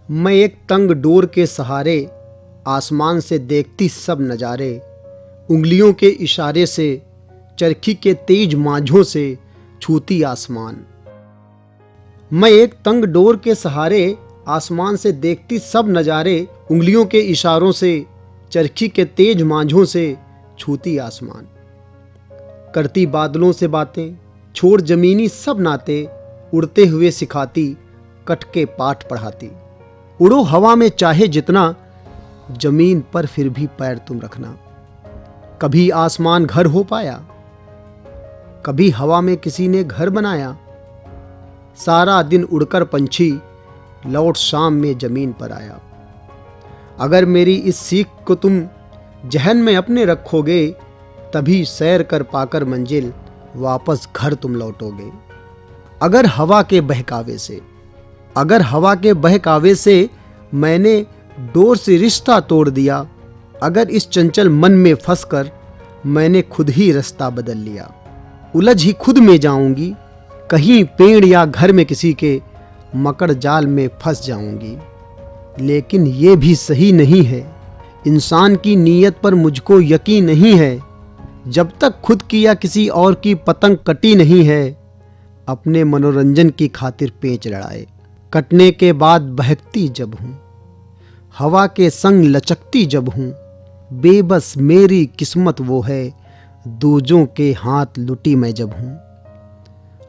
मैं एक तंग डोर के सहारे आसमान से देखती सब नज़ारे, उंगलियों के इशारे से चरखी के तेज माझों से छूती आसमान। मैं एक तंग डोर के सहारे आसमान से देखती सब नज़ारे, उंगलियों के इशारों से चरखी के तेज माझों से छूती आसमान। करती बादलों से बातें, छोड़ जमीनी सब नाते, उड़ते हुए सिखाती कट के पाठ पढ़ाती। उड़ो हवा में चाहे जितना, जमीन पर फिर भी पैर तुम रखना। कभी आसमान घर हो पाया, कभी हवा में किसी ने घर बनाया। सारा दिन उड़कर पंछी लौट शाम में जमीन पर आया। अगर मेरी इस सीख को तुम जहन में अपने रखोगे, तभी सैर कर पाकर मंजिल वापस घर तुम लौटोगे। अगर हवा के बहकावे से मैंने डोर से रिश्ता तोड़ दिया, अगर इस चंचल मन में फंसकर मैंने खुद ही रास्ता बदल लिया, उलझ ही खुद में जाऊंगी, कहीं पेड़ या घर में किसी के मकड़ जाल में फंस जाऊंगी। लेकिन ये भी सही नहीं है, इंसान की नीयत पर मुझको यकीन नहीं है। जब तक खुद की या किसी और की पतंग कटी नहीं है, अपने मनोरंजन की खातिर पेंच लड़ाए। कटने के बाद बहकती जब हूँ, हवा के संग लचकती जब हूँ, बेबस मेरी किस्मत वो है, दूजों के हाथ लुटी मैं जब हूँ।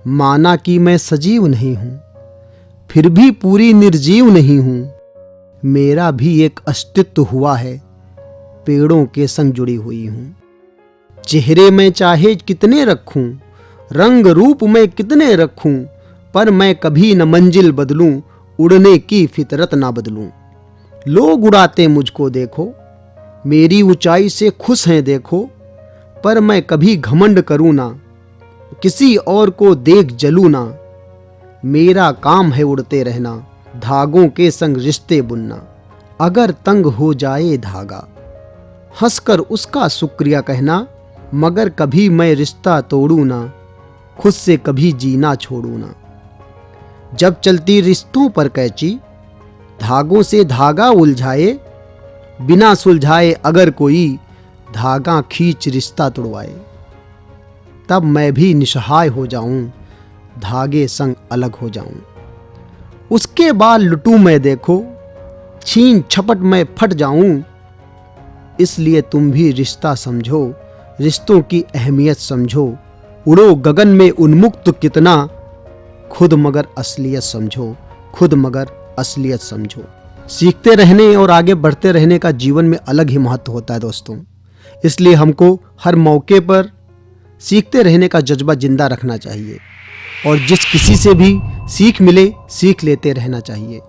माना कि मैं सजीव नहीं हूँ, फिर भी पूरी निर्जीव नहीं हूँ। मेरा भी एक अस्तित्व हुआ है, पेड़ों के संग जुड़ी हुई हूँ। चेहरे में चाहे कितने रखूं, रंग रूप में कितने रखूं, पर मैं कभी न मंजिल बदलूं, उड़ने की फितरत ना बदलूं। लोग उड़ाते मुझको देखो, मेरी ऊंचाई से खुश हैं देखो, पर मैं कभी घमंड करूं ना, किसी और को देख जलूं ना। मेरा काम है उड़ते रहना, धागों के संग रिश्ते बुनना। अगर तंग हो जाए धागा, हंसकर उसका शुक्रिया कहना, मगर कभी मैं रिश्ता तोड़ूं ना, खुद से कभी जीना छोड़ूं ना। जब चलती रिश्तों पर कैची, धागों से धागा उलझाए, बिना सुलझाए अगर कोई धागा खींच रिश्ता तोड़वाए, तब मैं भी निसहाय हो जाऊं, धागे संग अलग हो जाऊं। उसके बाद लुटूं मैं देखो, छीन छपट में फट जाऊं। इसलिए तुम भी रिश्ता समझो, रिश्तों की अहमियत समझो। उड़ो गगन में उन्मुक्त कितना, खुद मगर असलियत समझो, खुद मगर असलियत समझो। सीखते रहने और आगे बढ़ते रहने का जीवन में अलग ही महत्व होता है दोस्तों। इसलिए हमको हर मौके पर सीखते रहने का जज्बा जिंदा रखना चाहिए, और जिस किसी से भी सीख मिले, सीख लेते रहना चाहिए।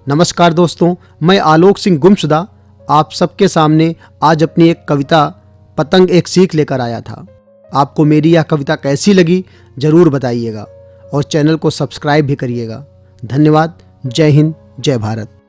नमस्कार दोस्तों, मैं आलोक सिंह गुमशुदा आप सबके सामने आज अपनी एक कविता पतंग एक सीख लेकर आया था। आपको मेरी यह कविता कैसी लगी जरूर बताइएगा, और चैनल को सब्सक्राइब भी करिएगा। धन्यवाद। जय हिंद, जय भारत।